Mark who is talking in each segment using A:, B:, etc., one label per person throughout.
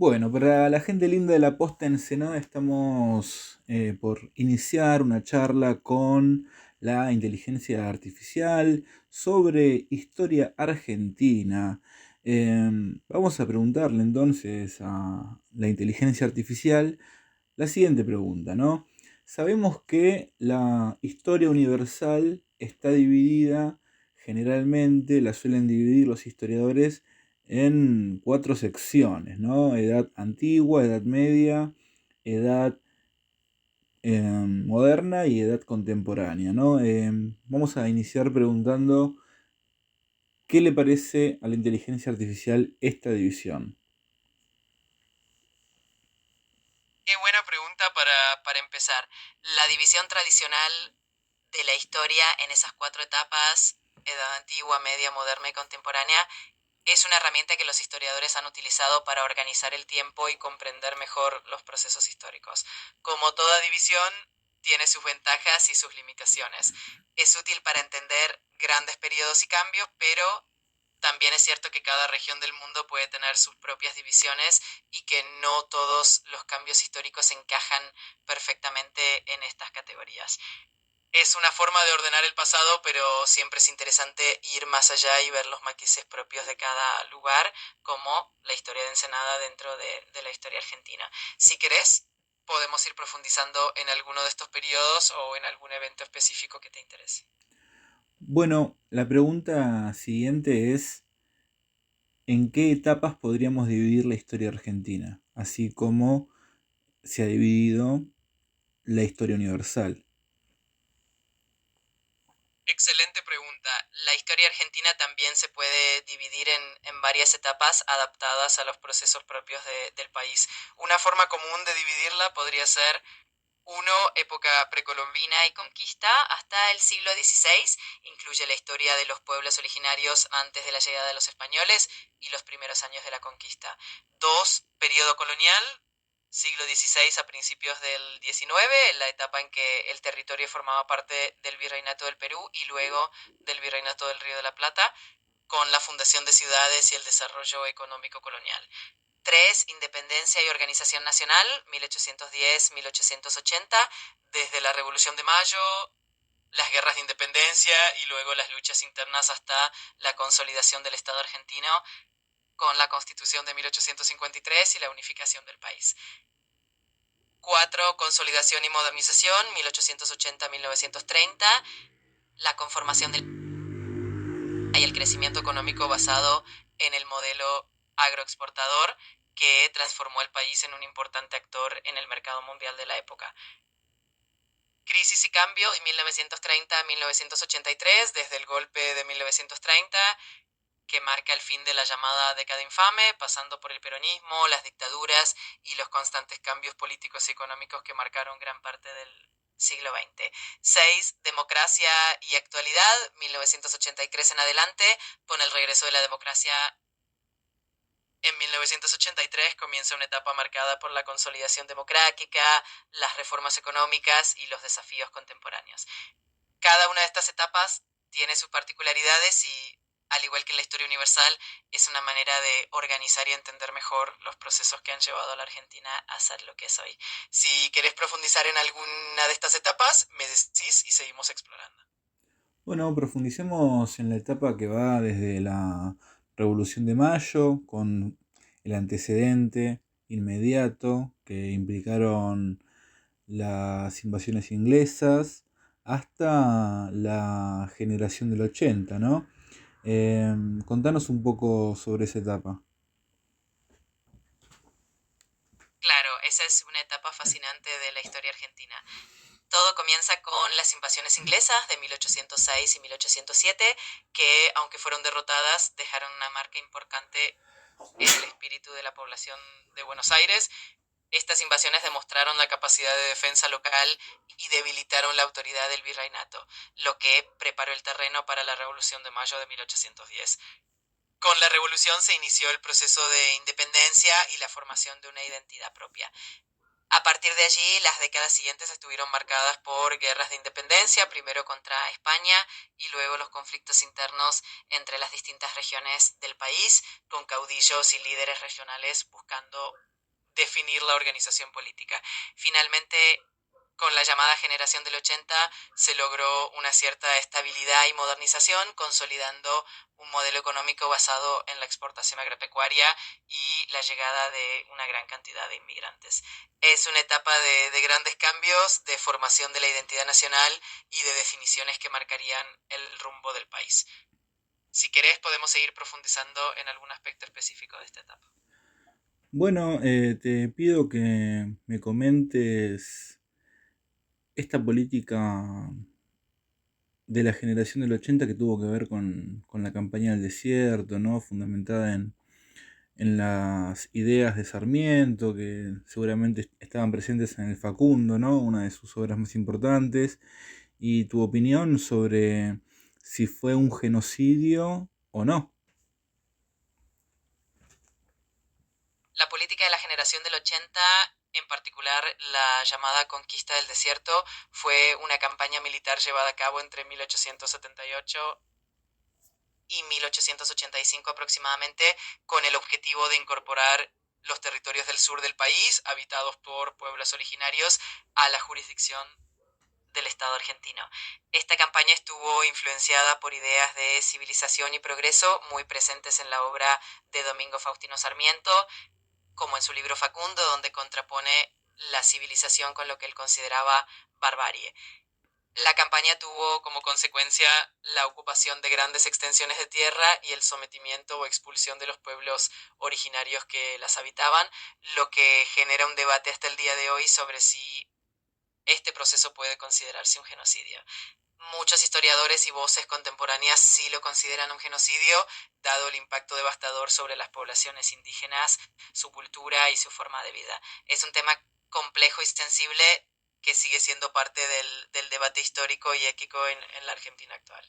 A: Bueno, para la gente linda de la posta Ensenada estamos por iniciar una charla con la inteligencia artificial sobre historia argentina. Vamos a preguntarle entonces a la inteligencia artificial la siguiente pregunta, ¿no? Sabemos que la historia universal está dividida, generalmente la suelen dividir los historiadores en cuatro secciones, ¿no? Edad antigua, edad media, edad moderna y edad contemporánea, ¿no? Vamos a iniciar preguntando qué le parece a la inteligencia artificial esta división.
B: Qué buena pregunta para empezar. La división tradicional de la historia en esas cuatro etapas, edad antigua, media, moderna y contemporánea, es una herramienta que los historiadores han utilizado para organizar el tiempo y comprender mejor los procesos históricos. Como toda división, tiene sus ventajas y sus limitaciones. Es útil para entender grandes periodos y cambios, pero también es cierto que cada región del mundo puede tener sus propias divisiones y que no todos los cambios históricos encajan perfectamente en estas categorías. Es una forma de ordenar el pasado, pero siempre es interesante ir más allá y ver los matices propios de cada lugar, como la historia de Ensenada dentro de la historia argentina. Si querés, podemos ir profundizando en alguno de estos periodos o en algún evento específico que te interese.
A: Bueno, la pregunta siguiente es, ¿en qué etapas podríamos dividir la historia argentina? Así como se ha dividido la historia universal.
B: Excelente pregunta. La historia argentina también se puede dividir en varias etapas adaptadas a los procesos propios del país. Una forma común de dividirla podría ser uno, época precolombina y conquista hasta el siglo XVI, incluye la historia de los pueblos originarios antes de la llegada de los españoles y los primeros años de la conquista. 2, periodo colonial, siglo XVI a principios del XIX, la etapa en que el territorio formaba parte del Virreinato del Perú y luego del Virreinato del Río de la Plata, con la fundación de ciudades y el desarrollo económico colonial. 3, Independencia y Organización Nacional, 1810-1880, desde la Revolución de Mayo, las guerras de independencia y luego las luchas internas hasta la consolidación del Estado argentino con la Constitución de 1853 y la unificación del país. 4, Consolidación y Modernización, 1880-1930, la conformación del y el crecimiento económico basado en el modelo agroexportador que transformó al país en un importante actor en el mercado mundial de la época. Crisis y cambio en 1930 a 1983, desde el golpe de 1930, que marca el fin de la llamada década infame, pasando por el peronismo, las dictaduras y los constantes cambios políticos y económicos que marcaron gran parte del siglo XX. 6. Democracia y actualidad, 1983 en adelante, con el regreso de la democracia en 1983 comienza una etapa marcada por la consolidación democrática, las reformas económicas y los desafíos contemporáneos. Cada una de estas etapas tiene sus particularidades y, al igual que en la historia universal, es una manera de organizar y entender mejor los procesos que han llevado a la Argentina a ser lo que es hoy. Si querés profundizar en alguna de estas etapas, me decís y seguimos explorando.
A: Bueno, profundicemos en la etapa que va desde la Revolución de Mayo, con el antecedente inmediato que implicaron las invasiones inglesas, hasta la generación del 80, ¿no? Contanos un poco sobre esa etapa.
B: Claro, esa es una etapa fascinante de la historia argentina. Todo comienza con las invasiones inglesas de 1806 y 1807, que, aunque fueron derrotadas, dejaron una marca importante en el espíritu de la población de Buenos Aires. Estas invasiones demostraron la capacidad de defensa local y debilitaron la autoridad del virreinato, lo que preparó el terreno para la Revolución de Mayo de 1810. Con la revolución se inició el proceso de independencia y la formación de una identidad propia. A partir de allí, las décadas siguientes estuvieron marcadas por guerras de independencia, primero contra España y luego los conflictos internos entre las distintas regiones del país, con caudillos y líderes regionales buscando definir la organización política. Finalmente, con la llamada generación del 80 se logró una cierta estabilidad y modernización, consolidando un modelo económico basado en la exportación agropecuaria y la llegada de una gran cantidad de inmigrantes. Es una etapa de grandes cambios, de formación de la identidad nacional y de definiciones que marcarían el rumbo del país. Si querés, podemos seguir profundizando en algún aspecto específico de esta etapa.
A: Bueno, te pido que me comentes esta política de la generación del 80 que tuvo que ver con la campaña del desierto, ¿no? Fundamentada en las ideas de Sarmiento, que seguramente estaban presentes en el Facundo, ¿no? Una de sus obras más importantes, y tu opinión sobre si fue un genocidio o no.
B: La política de la generación del 80, en particular la llamada Conquista del Desierto, fue una campaña militar llevada a cabo entre 1878 y 1885 aproximadamente, con el objetivo de incorporar los territorios del sur del país, habitados por pueblos originarios, a la jurisdicción del Estado argentino. Esta campaña estuvo influenciada por ideas de civilización y progreso muy presentes en la obra de Domingo Faustino Sarmiento, como en su libro Facundo, donde contrapone la civilización con lo que él consideraba barbarie. La campaña tuvo como consecuencia la ocupación de grandes extensiones de tierra y el sometimiento o expulsión de los pueblos originarios que las habitaban, lo que genera un debate hasta el día de hoy sobre si este proceso puede considerarse un genocidio. Muchos historiadores y voces contemporáneas sí lo consideran un genocidio, dado el impacto devastador sobre las poblaciones indígenas, su cultura y su forma de vida. Es un tema complejo y sensible que sigue siendo parte del debate histórico y ético en la Argentina actual.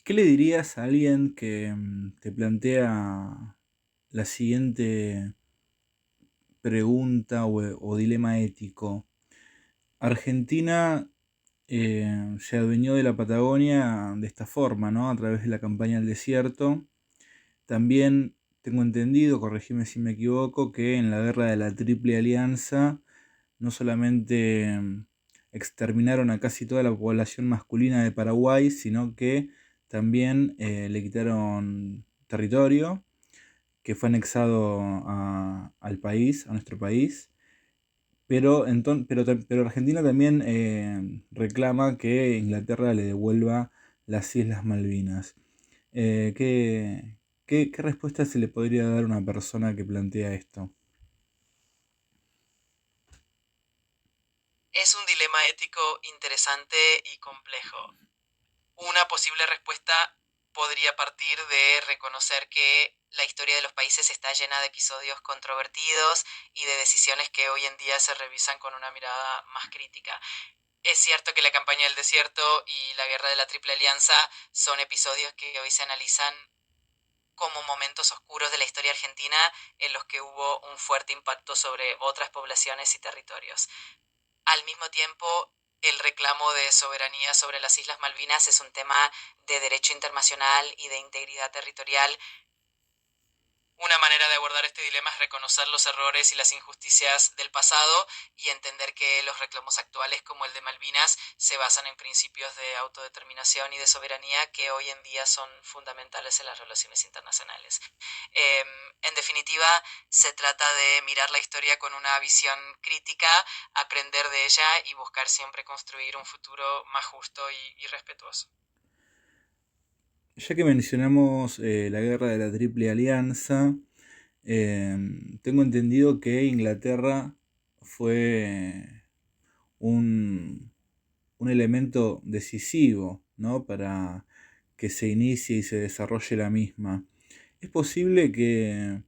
A: ¿Qué le dirías a alguien que te plantea la siguiente pregunta o dilema ético? Argentina se adueñó de la Patagonia de esta forma, ¿no? A través de la campaña del desierto. También tengo entendido, corregime si me equivoco, que en la guerra de la Triple Alianza no solamente exterminaron a casi toda la población masculina de Paraguay, sino que también le quitaron territorio que fue anexado al país, a nuestro país. Pero Argentina también reclama que Inglaterra le devuelva las Islas Malvinas. ¿Qué respuesta se le podría dar a una persona que plantea esto?
B: Es un dilema ético interesante y complejo. Una posible respuesta podría partir de reconocer que la historia de los países está llena de episodios controvertidos y de decisiones que hoy en día se revisan con una mirada más crítica. Es cierto que la campaña del desierto y la guerra de la Triple Alianza son episodios que hoy se analizan como momentos oscuros de la historia argentina en los que hubo un fuerte impacto sobre otras poblaciones y territorios. Al mismo tiempo, el reclamo de soberanía sobre las Islas Malvinas es un tema de derecho internacional y de integridad territorial. Una manera de abordar este dilema es reconocer los errores y las injusticias del pasado y entender que los reclamos actuales, como el de Malvinas, se basan en principios de autodeterminación y de soberanía que hoy en día son fundamentales en las relaciones internacionales. En definitiva, se trata de mirar la historia con una visión crítica, aprender de ella y buscar siempre construir un futuro más justo y respetuoso.
A: Ya que mencionamos la guerra de la Triple Alianza, tengo entendido que Inglaterra fue un elemento decisivo, ¿no? Para que se inicie y se desarrolle la misma. Es posible que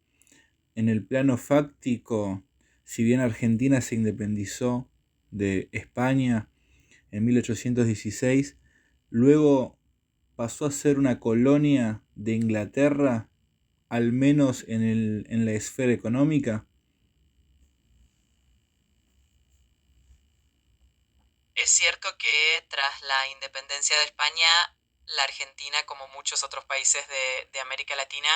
A: en el plano fáctico, si bien Argentina se independizó de España en 1816, luego pasó a ser una colonia de Inglaterra, al menos en la esfera económica.
B: Es cierto que tras la independencia de España, la Argentina, como muchos otros países de América Latina,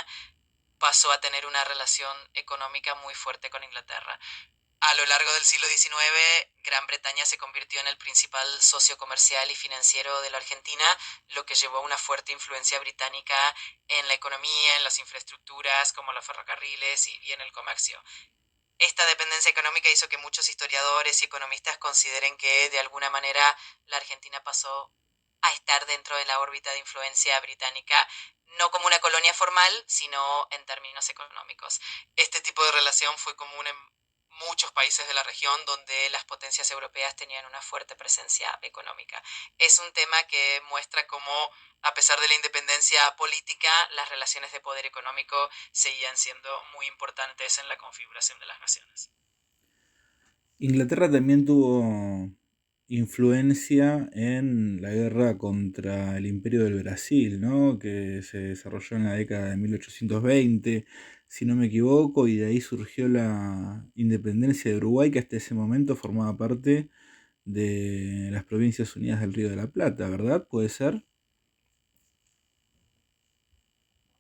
B: pasó a tener una relación económica muy fuerte con Inglaterra. A lo largo del siglo XIX, Gran Bretaña se convirtió en el principal socio comercial y financiero de la Argentina, lo que llevó a una fuerte influencia británica en la economía, en las infraestructuras como los ferrocarriles y en el comercio. Esta dependencia económica hizo que muchos historiadores y economistas consideren que de alguna manera la Argentina pasó a estar dentro de la órbita de influencia británica, no como una colonia formal, sino en términos económicos. Este tipo de relación fue común en muchos países de la región donde las potencias europeas tenían una fuerte presencia económica. Es un tema que muestra cómo, a pesar de la independencia política, las relaciones de poder económico seguían siendo muy importantes en la configuración de las naciones.
A: Inglaterra también tuvo influencia en la guerra contra el Imperio del Brasil, ¿no? Que se desarrolló en la década de 1820, si no me equivoco, y de ahí surgió la independencia de Uruguay, que hasta ese momento formaba parte de las Provincias Unidas del Río de la Plata, ¿verdad? ¿Puede ser?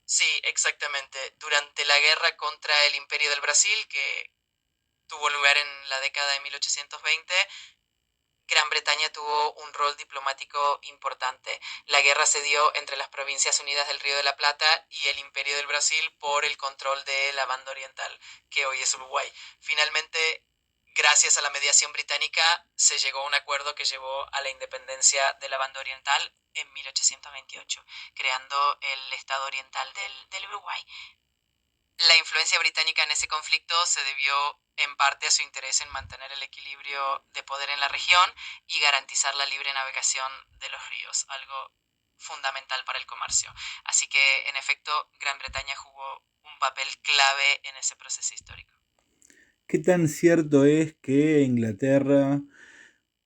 B: Sí, exactamente. Durante la guerra contra el Imperio del Brasil, que tuvo lugar en la década de 1820, Gran Bretaña tuvo un rol diplomático importante. La guerra se dio entre las Provincias Unidas del Río de la Plata y el Imperio del Brasil por el control de la banda oriental, que hoy es Uruguay. Finalmente, gracias a la mediación británica, se llegó a un acuerdo que llevó a la independencia de la banda oriental en 1828, creando el Estado Oriental del Uruguay. La influencia británica en ese conflicto se debió en parte a su interés en mantener el equilibrio de poder en la región y garantizar la libre navegación de los ríos, algo fundamental para el comercio. Así que, en efecto, Gran Bretaña jugó un papel clave en ese proceso histórico.
A: ¿Qué tan cierto es que Inglaterra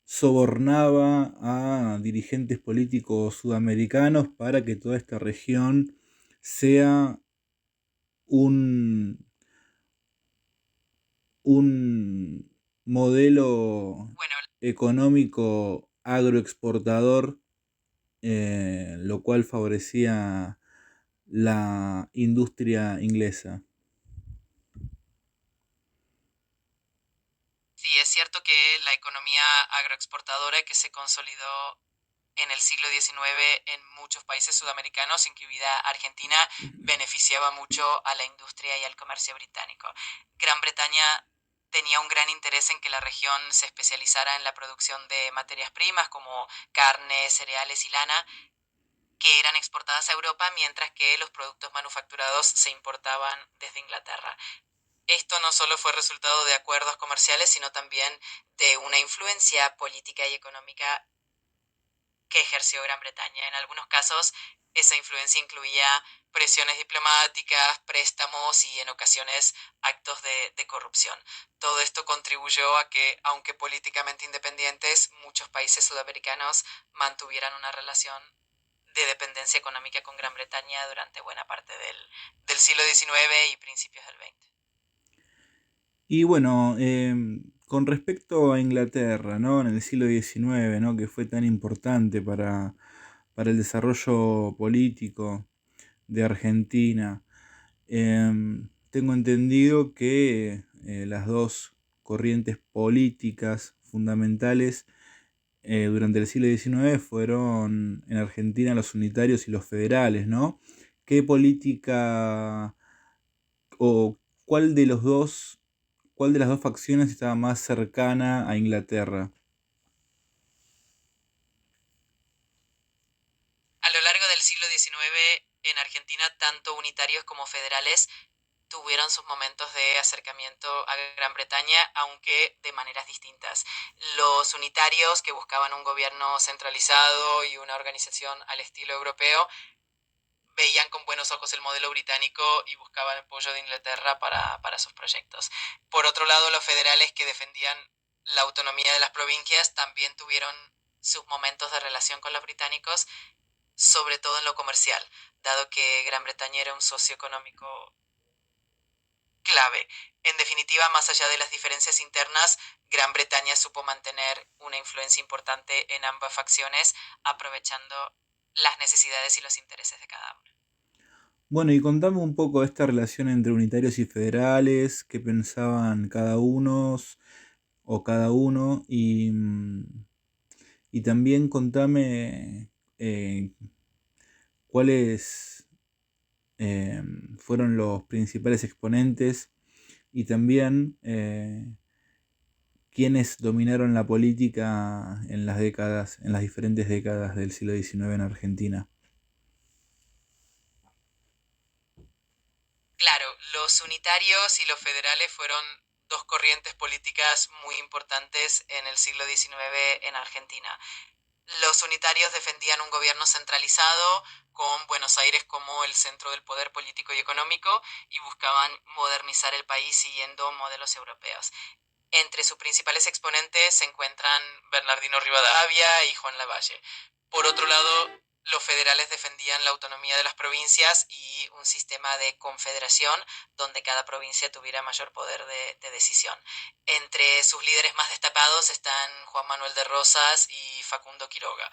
A: sobornaba a dirigentes políticos sudamericanos para que toda esta región sea un, un modelo
B: Bueno,
A: económico agroexportador, lo cual favorecía la industria inglesa?
B: sí, es cierto que la economía agroexportadora que se consolidó en el siglo XIX en muchos países sudamericanos, incluida Argentina, beneficiaba mucho a la industria y al comercio británico. Gran Bretaña tenía un gran interés en que la región se especializara en la producción de materias primas como carne, cereales y lana, que eran exportadas a Europa, mientras que los productos manufacturados se importaban desde Inglaterra. Esto no solo fue resultado de acuerdos comerciales, sino también de una influencia política y económica que ejerció Gran Bretaña. En algunos casos, esa influencia incluía presiones diplomáticas, préstamos y en ocasiones actos de corrupción. Todo esto contribuyó a que, aunque políticamente independientes, muchos países sudamericanos mantuvieran una relación de dependencia económica con Gran Bretaña durante buena parte del siglo XIX y principios del XX.
A: Y bueno, con respecto a Inglaterra, ¿no? En el siglo XIX, ¿no? Que fue tan importante para el desarrollo político de Argentina. Tengo entendido que las dos corrientes políticas fundamentales durante el siglo XIX fueron en Argentina los unitarios y los federales, ¿no? ¿Qué política o cuál de los dos, cuál de las dos facciones estaba más cercana a Inglaterra?
B: A lo largo del siglo XIX, en Argentina, tanto unitarios como federales tuvieron sus momentos de acercamiento a Gran Bretaña, aunque de maneras distintas. Los unitarios, que buscaban un gobierno centralizado y una organización al estilo europeo, veían con buenos ojos el modelo británico y buscaban apoyo de Inglaterra para sus proyectos. Por otro lado, los federales, que defendían la autonomía de las provincias, también tuvieron sus momentos de relación con los británicos, sobre todo en lo comercial, dado que Gran Bretaña era un socio económico clave. En definitiva, más allá de las diferencias internas, Gran Bretaña supo mantener una influencia importante en ambas facciones, aprovechando las necesidades y los intereses de cada una.
A: Bueno, y contame un poco de esta relación entre unitarios y federales, qué pensaban cada uno o cada uno, y también contame cuáles eh, fueron los principales exponentes y también quiénes dominaron la política en las décadas, en las diferentes décadas del siglo XIX en Argentina.
B: Claro, los unitarios y los federales fueron dos corrientes políticas muy importantes en el siglo XIX en Argentina. Los unitarios defendían un gobierno centralizado con Buenos Aires como el centro del poder político y económico y buscaban modernizar el país siguiendo modelos europeos. Entre sus principales exponentes se encuentran Bernardino Rivadavia y Juan Lavalle. Por otro lado, los federales defendían la autonomía de las provincias y un sistema de confederación donde cada provincia tuviera mayor poder de decisión. Entre sus líderes más destacados están Juan Manuel de Rosas y Facundo Quiroga.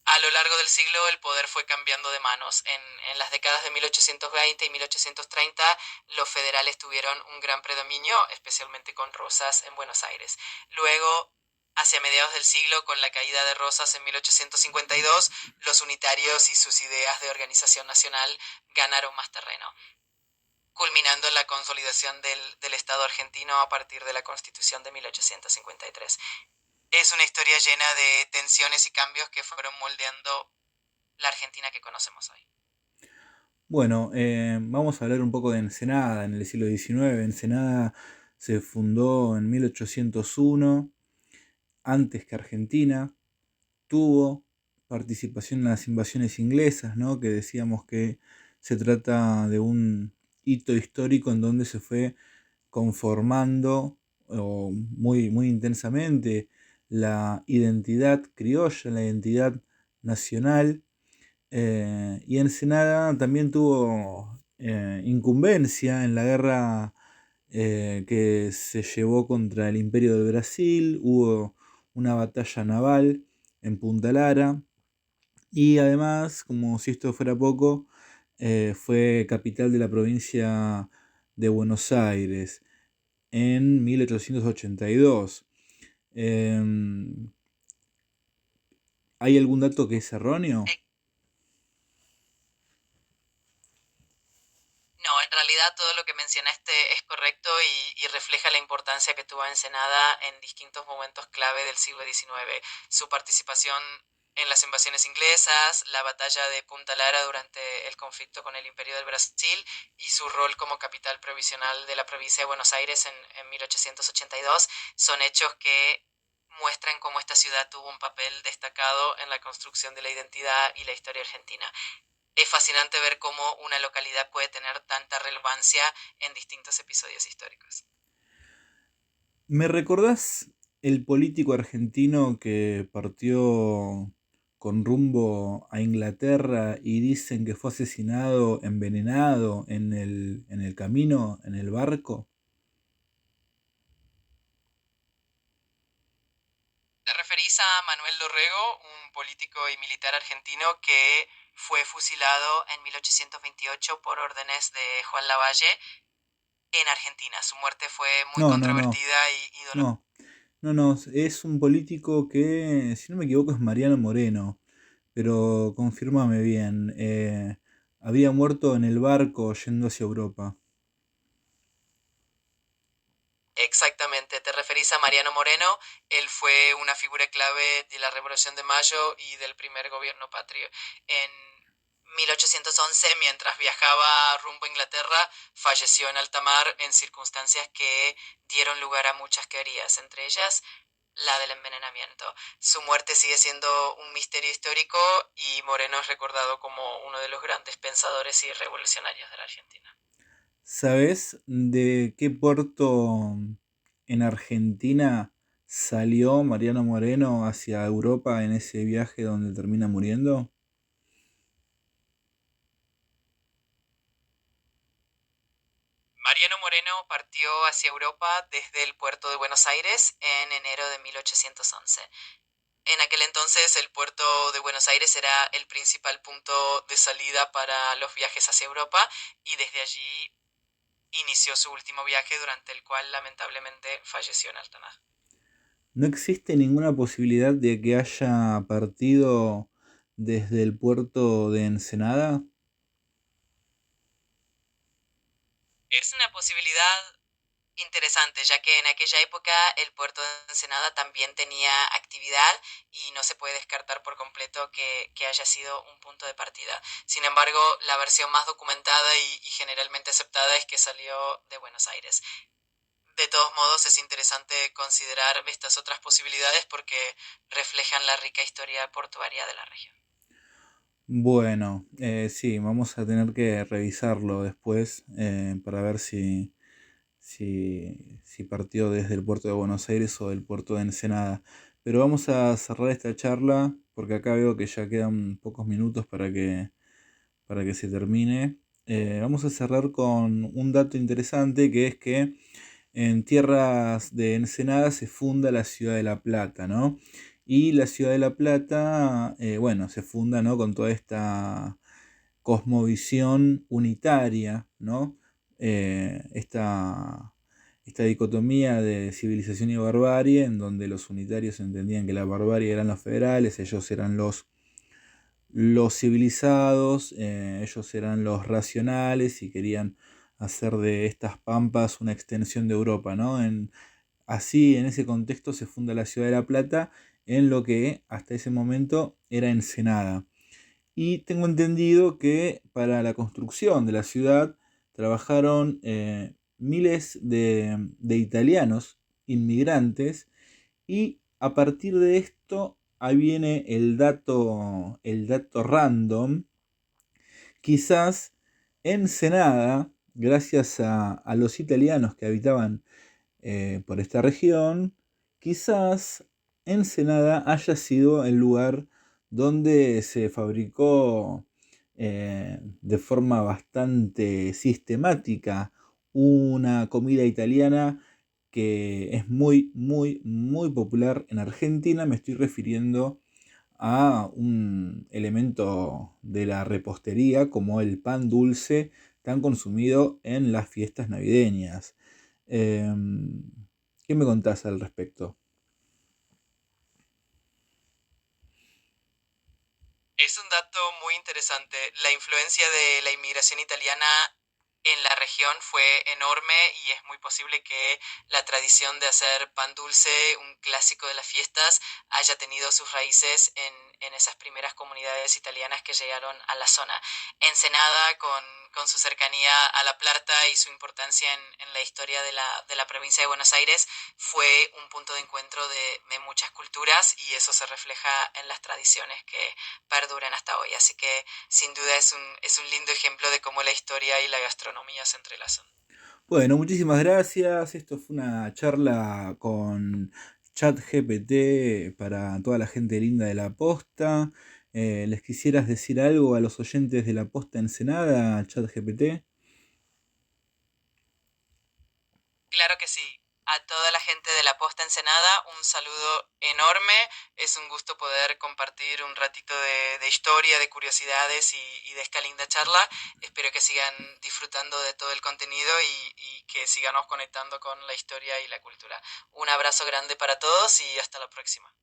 B: A lo largo del siglo el poder fue cambiando de manos. En las décadas de 1820 y 1830 los federales tuvieron un gran predominio, especialmente con Rosas en Buenos Aires. Luego, hacia mediados del siglo, con la caída de Rosas en 1852, los unitarios y sus ideas de organización nacional ganaron más terreno, culminando en la consolidación del Estado argentino a partir de la Constitución de 1853. Es una historia llena de tensiones y cambios que fueron moldeando la Argentina que conocemos hoy.
A: Bueno, vamos a hablar un poco de Ensenada en el siglo XIX. Ensenada se fundó en 1801, antes que Argentina. Tuvo participación en las invasiones inglesas, ¿no? Que decíamos que se trata de un hito histórico en donde se fue conformando muy, muy intensamente la identidad criolla, la identidad nacional. Y Ensenada también tuvo incumbencia en la guerra que se llevó contra el Imperio de Brasil. Hubo una batalla naval en Punta Lara y además, como si esto fuera poco, fue capital de la provincia de Buenos Aires en 1882. Em, ¿Hay algún dato que es erróneo?
B: No, en realidad todo lo que mencionaste es correcto y refleja la importancia que tuvo Ensenada en distintos momentos clave del siglo XIX. Su participación en las invasiones inglesas, la batalla de Punta Lara durante el conflicto con el Imperio del Brasil y su rol como capital provisional de la provincia de Buenos Aires en 1882 son hechos que muestran cómo esta ciudad tuvo un papel destacado en la construcción de la identidad y la historia argentina. Es fascinante ver cómo una localidad puede tener tanta relevancia en distintos episodios históricos.
A: ¿Me recordás el político argentino que partió con rumbo a Inglaterra y dicen que fue asesinado, envenenado en el camino, en el barco?
B: ¿Te referís a Manuel Dorrego, un político y militar argentino que fue fusilado en 1828 por órdenes de Juan Lavalle en Argentina? Su muerte fue muy
A: No, no, no,
B: controvertida y dolorosa.
A: no, no, es un político que, si no me equivoco, es Mariano Moreno, pero confírmame bien, había muerto en el barco yendo hacia Europa.
B: Exactamente, te referís a Mariano Moreno, él fue una figura clave de la Revolución de Mayo y del primer gobierno patrio. En 1811, mientras viajaba rumbo a Inglaterra, falleció en alta mar en circunstancias que dieron lugar a muchas teorías, entre ellas la del envenenamiento. Su muerte sigue siendo un misterio histórico y Moreno es recordado como uno de los grandes pensadores y revolucionarios de la Argentina.
A: ¿Sabes de qué puerto en Argentina salió Mariano Moreno hacia Europa en ese viaje donde termina muriendo?
B: Mariano Moreno partió hacia Europa desde el puerto de Buenos Aires en enero de 1811. En aquel entonces el puerto de Buenos Aires era el principal punto de salida para los viajes hacia Europa y desde allí inició su último viaje durante el cual lamentablemente falleció en Altaná.
A: ¿No existe ninguna posibilidad de que haya partido desde el puerto de Ensenada?
B: Es una posibilidad interesante, ya que en aquella época el puerto de Ensenada también tenía actividad y no se puede descartar por completo que haya sido un punto de partida. Sin embargo, la versión más documentada y generalmente aceptada es que salió de Buenos Aires. De todos modos, es interesante considerar estas otras posibilidades porque reflejan la rica historia portuaria de la región.
A: Bueno, sí, vamos a tener que revisarlo después para ver si partió desde el puerto de Buenos Aires o del puerto de Ensenada. Pero vamos a cerrar esta charla porque acá veo que ya quedan pocos minutos para que se termine. Vamos a cerrar con un dato interesante que es que en tierras de Ensenada se funda la ciudad de La Plata, ¿no? Y la ciudad de La Plata, bueno, se funda, ¿no? Con toda esta cosmovisión unitaria, ¿no? Esta dicotomía de civilización y barbarie, en donde los unitarios entendían que la barbarie eran los federales, ellos eran los civilizados, ellos eran los racionales y querían hacer de estas pampas una extensión de Europa, ¿no? Así, en ese contexto, se funda la ciudad de La Plata, en lo que hasta ese momento era Ensenada. Y tengo entendido que para la construcción de la ciudad trabajaron miles de italianos inmigrantes y a partir de esto ahí viene el dato random. Quizás Ensenada, gracias a los italianos que habitaban por esta región, quizás Ensenada haya sido el lugar donde se fabricó de forma bastante sistemática una comida italiana que es muy, muy, muy popular en Argentina. Me estoy refiriendo a un elemento de la repostería como el pan dulce tan consumido en las fiestas navideñas. Em, ¿Qué me contás al respecto?
B: Es un dato muy interesante. La influencia de la inmigración italiana en la región fue enorme y es muy posible que la tradición de hacer pan dulce, un clásico de las fiestas, haya tenido sus raíces en esas primeras comunidades italianas que llegaron a la zona. Ensenada, con su cercanía a La Plata y su importancia en la historia de la provincia de Buenos Aires, fue un punto de encuentro de muchas culturas y eso se refleja en las tradiciones que perduran hasta hoy. Así que sin duda es un lindo ejemplo de cómo la historia y la gastronomía se entrelazan.
A: Bueno, muchísimas gracias. Esto fue una charla con ChatGPT para toda la gente linda de la posta. ¿Les quisieras decir algo a los oyentes de la posta Ensenada, ChatGPT?
B: Claro que sí. A toda la gente de la Posta Ensenada, un saludo enorme. Es un gusto poder compartir un ratito de historia, de curiosidades y de esta linda charla. Espero que sigan disfrutando de todo el contenido y que sigamos conectando con la historia y la cultura. Un abrazo grande para todos y hasta la próxima.